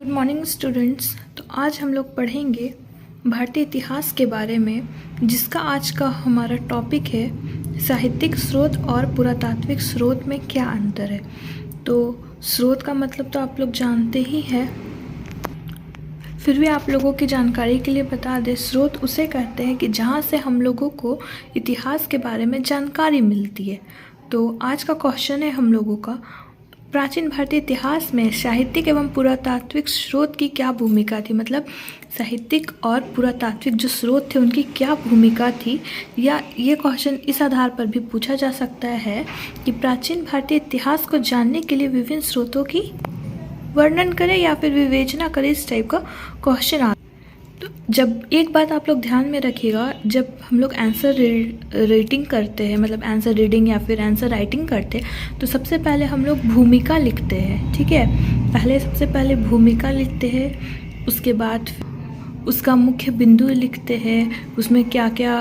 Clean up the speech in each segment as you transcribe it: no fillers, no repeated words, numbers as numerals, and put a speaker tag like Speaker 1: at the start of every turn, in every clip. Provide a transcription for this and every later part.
Speaker 1: Good morning students. तो आज हम लोग पढ़ेंगे भारतीय इतिहास के बारे में, जिसका आज का हमारा टॉपिक है साहित्यिक स्रोत और पुरातात्विक स्रोत में क्या अंतर है। तो स्रोत का मतलब तो आप लोग जानते ही हैं, फिर भी आप लोगों की जानकारी के लिए बता दें, स्रोत उसे कहते हैं कि जहाँ से हम लोगों को इतिहास के बारे में जानकारी मिलती है। तो आज का क्वेश्चन है हम लोगों का, प्राचीन भारतीय इतिहास में साहित्यिक एवं पुरातात्विक स्रोत की क्या भूमिका थी। मतलब साहित्यिक और पुरातात्विक जो स्रोत थे उनकी क्या भूमिका थी, या ये क्वेश्चन इस आधार पर भी पूछा जा सकता है कि प्राचीन भारतीय इतिहास को जानने के लिए विभिन्न स्रोतों की वर्णन करें या फिर विवेचना करें, इस टाइप का क्वेश्चन आता है। तो जब एक बात आप लोग ध्यान में रखिएगा, जब हम लोग आंसर रीडिंग करते हैं, मतलब आंसर रीडिंग या फिर आंसर राइटिंग करते हैं, तो सबसे पहले हम लोग भूमिका लिखते हैं। ठीक है, सबसे पहले भूमिका लिखते हैं, उसके बाद उसका मुख्य बिंदु लिखते हैं, उसमें क्या क्या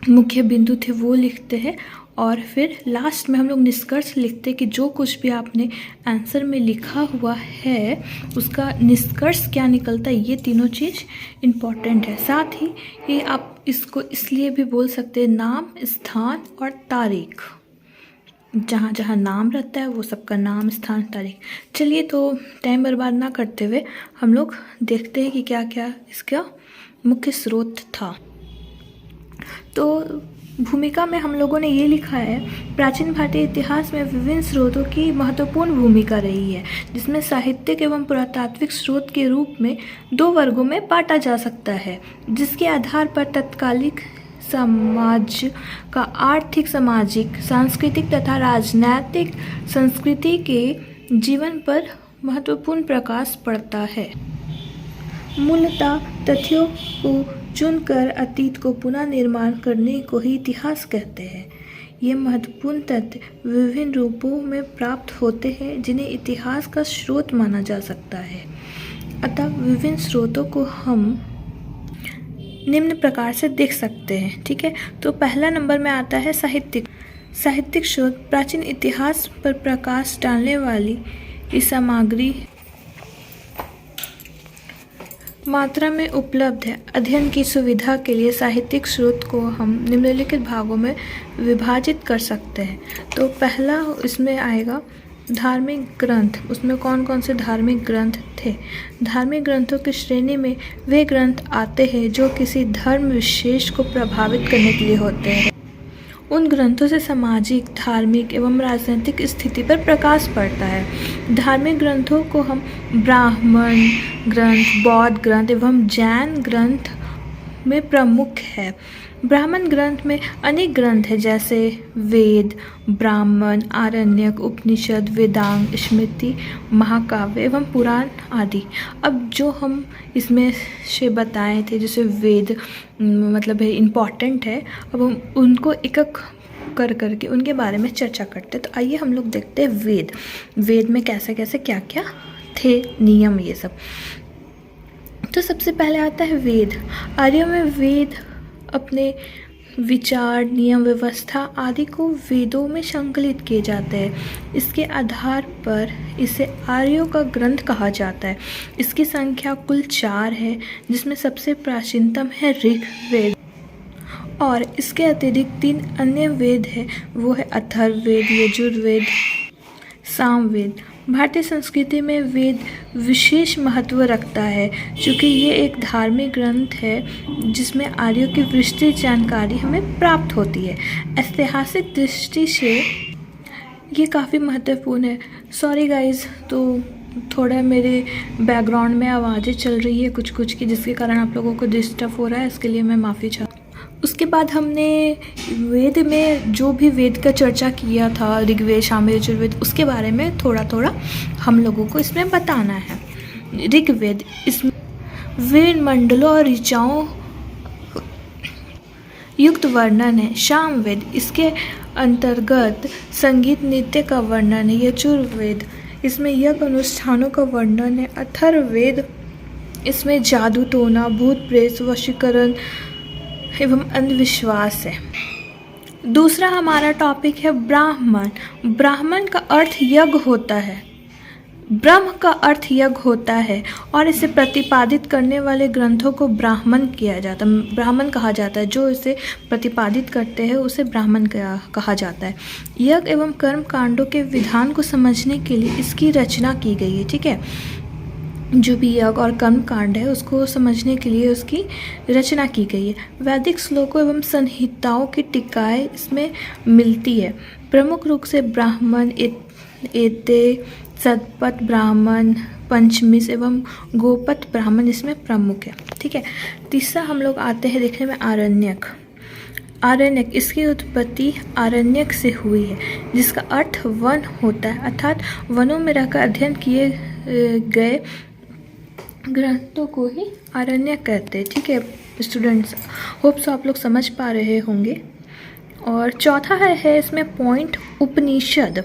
Speaker 1: मुख्य बिंदु थे वो लिखते हैं, और फिर लास्ट में हम लोग निष्कर्ष लिखते हैं कि जो कुछ भी आपने आंसर में लिखा हुआ है उसका निष्कर्ष क्या निकलता है। ये तीनों चीज़ इम्पॉर्टेंट है। साथ ही ये आप इसको इसलिए भी बोल सकते हैं, नाम, स्थान और तारीख। जहाँ जहाँ नाम रहता है वो सबका नाम, स्थान, तारीख। चलिए, तो टाइम बर्बाद ना करते हुए हम लोग देखते हैं कि क्या क्या इसका मुख्य स्रोत था। तो भूमिका में हम लोगों ने ये लिखा है, प्राचीन भारतीय इतिहास में विभिन्न स्रोतों की महत्वपूर्ण भूमिका रही है, जिसमें साहित्यिक एवं पुरातात्विक स्रोत के रूप में दो वर्गों में बांटा जा सकता है, जिसके आधार पर तत्कालिक समाज का आर्थिक, सामाजिक, सांस्कृतिक तथा राजनैतिक संस्कृति के जीवन पर महत्वपूर्ण प्रकाश पड़ता है। मूलतः तथ्यों को चुनकर अतीत को पुनः निर्माण करने को ही इतिहास कहते हैं। ये महत्वपूर्ण तथ्य विभिन्न रूपों में प्राप्त होते हैं, जिन्हें इतिहास का स्रोत माना जा सकता है। अतः विभिन्न स्रोतों को हम निम्न प्रकार से देख सकते हैं। ठीक है, तो पहला नंबर में आता है साहित्यिक स्रोत। प्राचीन इतिहास पर प्रकाश डालने वाली इस सामग्री मात्रा में उपलब्ध है। अध्ययन की सुविधा के लिए साहित्यिक स्रोत को हम निम्नलिखित भागों में विभाजित कर सकते हैं। तो पहला इसमें आएगा धार्मिक ग्रंथ। उसमें कौन कौन से धार्मिक ग्रंथ थे। धार्मिक ग्रंथों की श्रेणी में वे ग्रंथ आते हैं जो किसी धर्म विशेष को प्रभावित करने के लिए होते हैं। उन ग्रंथों से सामाजिक, धार्मिक एवं राजनीतिक स्थिति पर प्रकाश पड़ता है। धार्मिक ग्रंथों को हम ब्राह्मण ग्रंथ, बौद्ध ग्रंथ एवं जैन ग्रंथ में प्रमुख है। ब्राह्मण ग्रंथ में अनेक ग्रंथ हैं, जैसे वेद, ब्राह्मण, आरण्यक, उपनिषद, वेदांग, स्मृति, महाकाव्य एवं पुराण आदि। अब जो हम इसमें से बताए थे, जैसे वेद मतलब है इम्पॉर्टेंट है, अब हम उनको एक एक करके उनके बारे में चर्चा करते हैं। तो आइए हम लोग देखते हैं वेद में कैसे कैसे क्या क्या थे, नियम, ये सब। तो सबसे पहले आता है वेद। आर्यों में वेद अपने विचार, नियम, व्यवस्था आदि को वेदों में संकलित किए जाते हैं। इसके आधार पर इसे आर्यों का ग्रंथ कहा जाता है। इसकी संख्या कुल 4 है, जिसमें सबसे प्राचीनतम है ऋग्वेद, और इसके अतिरिक्त 3 अन्य वेद है, वो है अथर्ववेद, यजुर्वेद, सामवेद। भारतीय संस्कृति में वेद विशेष महत्व रखता है, क्योंकि ये एक धार्मिक ग्रंथ है जिसमें आर्यों की विस्तृत जानकारी हमें प्राप्त होती है। ऐतिहासिक दृष्टि से ये काफ़ी महत्वपूर्ण है। सॉरी गाइस, तो थोड़ा मेरे बैकग्राउंड में आवाज़ें चल रही है कुछ कुछ की, जिसके कारण आप लोगों को डिस्टर्ब हो रहा है, इसके लिए मैं माफ़ी चाहती हूँ। उसके बाद हमने वेद में जो भी वेद का चर्चा किया था, ऋग्वेद, सामवेद, यजुर्वेद, उसके बारे में थोड़ा थोड़ा हम लोगों को इसमें बताना है। ऋग्वेद, इसमें वेद मंडलों और ऋचाओं युक्त वर्णन है। सामवेद, इसके अंतर्गत संगीत, नृत्य का वर्णन है। यजुर्वेद, इसमें यज्ञ अनुष्ठानों का वर्णन है। अथर्ववेद, इसमें जादू टोना, भूत प्रेत, वशीकरण एवं अंधविश्वास है। दूसरा हमारा टॉपिक है ब्राह्मण। ब्राह्मण का अर्थ यज्ञ होता है। ब्रह्म का अर्थ यज्ञ होता है और इसे प्रतिपादित करने वाले ग्रंथों को ब्राह्मण कहा जाता है। जो इसे प्रतिपादित करते हैं उसे ब्राह्मण कहा जाता है। यज्ञ एवं कर्म कांडों के विधान को समझने के लिए इसकी रचना की गई है। ठीक है, जो भी यज्ञ और कर्म कांड है उसको समझने के लिए उसकी रचना की गई है। वैदिक श्लोकों एवं संहिताओं की टीकाएं इसमें मिलती है। प्रमुख रूप से ब्राह्मण, एते, सतपथ ब्राह्मण, पंचमिश एवं गोपथ ब्राह्मण इसमें प्रमुख है। ठीक है, तीसरा हम लोग आते हैं देखने में आरण्यक। आरण्यक, इसकी उत्पत्ति आरण्यक से हुई है, जिसका अर्थ वन होता है, अर्थात वनों में रहकर अध्ययन किए गए ग्रंथों को ही आरण्यक कहते हैं। ठीक है स्टूडेंट्स, होप सो आप लोग समझ पा रहे होंगे। और चौथा है इसमें पॉइंट उपनिषद।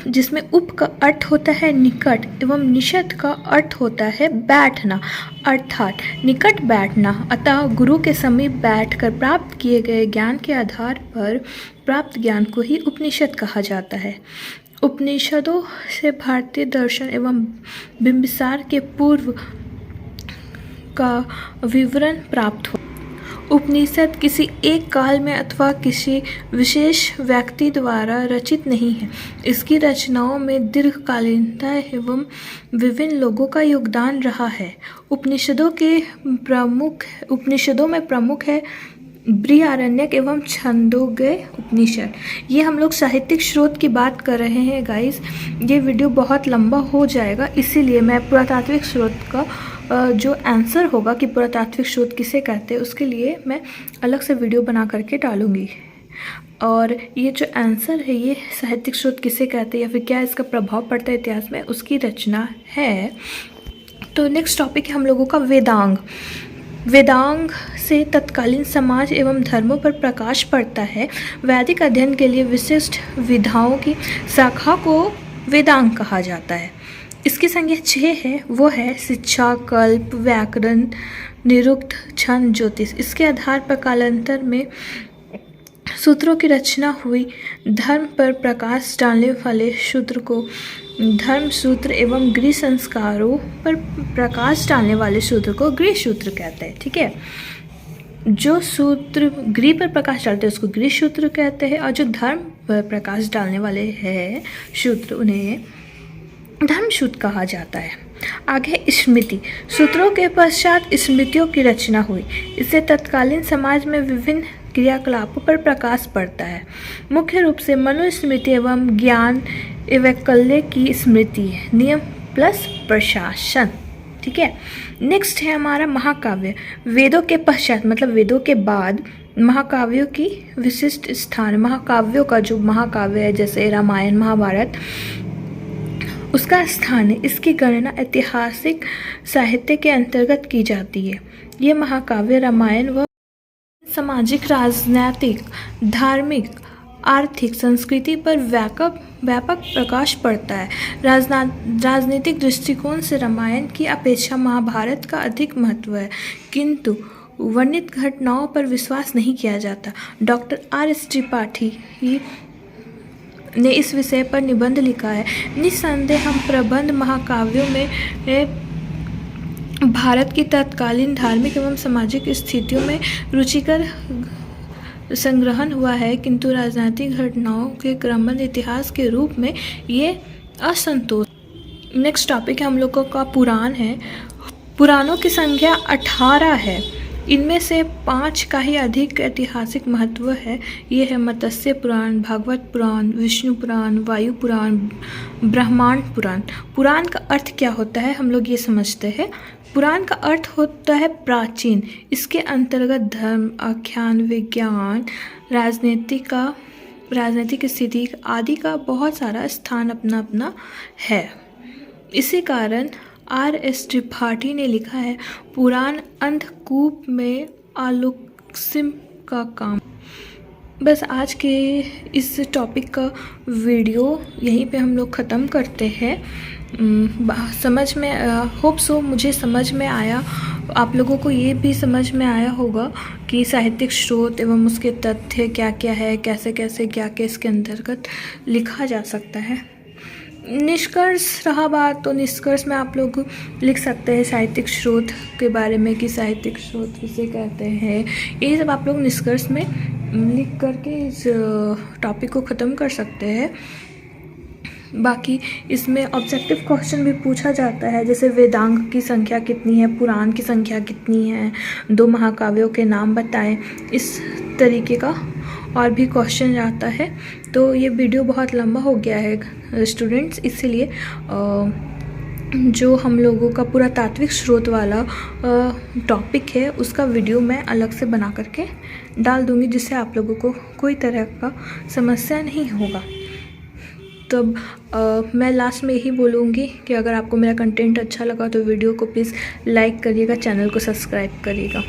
Speaker 1: जिसमें उप का अर्थ होता है निकट एवं निषद का अर्थ होता है बैठना, अर्थात निकट बैठना। अतः गुरु के समीप बैठकर प्राप्त किए गए ज्ञान के आधार पर प्राप्त ज्ञान को ही उपनिषद कहा जाता है। उपनिषदों से भारतीय दर्शन एवं बिंबिसार के पूर्व का विवरण प्राप्त हो। उपनिषद किसी एक काल में अथवा किसी विशेष व्यक्ति द्वारा रचित नहीं है। इसकी रचनाओं में दीर्घकालीनता एवं विभिन्न लोगों का योगदान रहा है। उपनिषदों में प्रमुख है बृहदारण्यक एवं छंदोग्य उपनिषद। ये हम लोग साहित्यिक स्रोत की बात कर रहे हैं गाइस। ये वीडियो बहुत लंबा हो जाएगा, इसीलिए मैं पुरातात्विक स्रोत का जो आंसर होगा कि पुरातात्विक स्रोत किसे कहते हैं उसके लिए मैं अलग से वीडियो बना करके डालूंगी। और ये जो आंसर है ये साहित्यिक स्रोत किसे कहते हैं या फिर क्या इसका प्रभाव पड़ता है इतिहास में, उसकी रचना है। तो नेक्स्ट टॉपिक है हम लोगों का वेदांग। वेदांग से तत्कालीन समाज एवं धर्मों पर प्रकाश पड़ता है। वैदिक अध्ययन के लिए विशिष्ट विधाओं की शाखा को वेदांग कहा जाता है। इसकी संख्या 6 है, वो है शिक्षा, कल्प, व्याकरण, निरुक्त, छंद, ज्योतिष। इसके आधार पर कालांतर में सूत्रों की रचना हुई। धर्म पर प्रकाश डालने वाले सूत्र को धर्म सूत्र एवं गृह संस्कारों पर प्रकाश डालने वाले सूत्र को गृह सूत्र कहते हैं। ठीक है, जो सूत्र गृह पर प्रकाश डालते हैं उसको गृह सूत्र कहते हैं, और जो धर्म पर प्रकाश डालने वाले हैं सूत्र उन्हें धर्मसूत्र कहा जाता है। आगे स्मृति। सूत्रों के पश्चात स्मृतियों की रचना हुई। इससे तत्कालीन समाज में विभिन्न क्रियाकलापों पर प्रकाश पड़ता है। मुख्य रूप से मनुस्मृति एवं ज्ञान एवं कल्य की स्मृति है, नियम प्लस प्रशासन। ठीक है, नेक्स्ट है हमारा महाकाव्य। वेदों के पश्चात मतलब वेदों के बाद महाकाव्यों की विशिष्ट स्थान। महाकाव्यों का जो महाकाव्य है जैसे रामायण, महाभारत, उसका स्थान है। इसकी गणना ऐतिहासिक साहित्य के अंतर्गत की जाती है। ये महाकाव्य रामायण व सामाजिक, राजनैतिक, धार्मिक, आर्थिक, संस्कृति पर व्यापक प्रकाश पड़ता है। राजनीतिक दृष्टिकोण से रामायण की अपेक्षा महाभारत का अधिक महत्व है, किंतु वर्णित घटनाओं पर विश्वास नहीं किया जाता। Doctor R.S. त्रिपाठी ने इस विषय पर निबंध लिखा है। निस्संदेह हम प्रबंध महाकाव्यों में भारत की तत्कालीन धार्मिक एवं सामाजिक स्थितियों में रुचिकर संग्रहण हुआ है, किंतु राजनीतिक घटनाओं के क्रमबद्ध इतिहास के रूप में ये असंतोष। नेक्स्ट टॉपिक है हम लोगों का पुराण है। पुराणों की संख्या 18 है। इनमें से 5 का ही अधिक ऐतिहासिक महत्व है। ये है मत्स्य पुराण, भागवत पुराण, विष्णु पुराण, वायु पुराण, ब्रह्मांड पुराण। पुराण का अर्थ क्या होता है हम लोग ये समझते हैं। पुराण का अर्थ होता है प्राचीन। इसके अंतर्गत धर्म, आख्यान, विज्ञान, राजनीतिक स्थिति आदि का बहुत सारा स्थान अपना अपना है। इसी कारण R.S. त्रिपाठी ने लिखा है, पुराण अंधकूप में आलोकसिम का काम। बस आज के इस टॉपिक का वीडियो यहीं पे हम लोग ख़त्म करते हैं। समझ में होप सो मुझे समझ में आया, आप लोगों को ये भी समझ में आया होगा कि साहित्यिक स्रोत एवं उसके तथ्य क्या क्या है, कैसे कैसे क्या क्या इसके अंतर्गत लिखा जा सकता है। निष्कर्ष रहा बात, तो निष्कर्ष में आप लोग लिख सकते हैं साहित्यिक स्रोत के बारे में कि साहित्यिक स्रोत किसे कहते हैं। ये सब आप लोग निष्कर्ष में लिख करके इस टॉपिक को ख़त्म कर सकते हैं। बाकी इसमें ऑब्जेक्टिव क्वेश्चन भी पूछा जाता है, जैसे वेदांग की संख्या कितनी है, पुराण की संख्या कितनी है, 2 महाकाव्यों के नाम बताएं, इस तरीके का और भी क्वेश्चन आता है। तो ये वीडियो बहुत लंबा हो गया है स्टूडेंट्स, इसीलिए जो हम लोगों का पुरातात्विक स्रोत वाला टॉपिक है उसका वीडियो मैं अलग से बना करके डाल दूँगी, जिससे आप लोगों को कोई तरह का समस्या नहीं होगा। तब मैं लास्ट में यही बोलूँगी कि अगर आपको मेरा कंटेंट अच्छा लगा तो वीडियो को प्लीज़ लाइक करिएगा, चैनल को सब्सक्राइब करिएगा।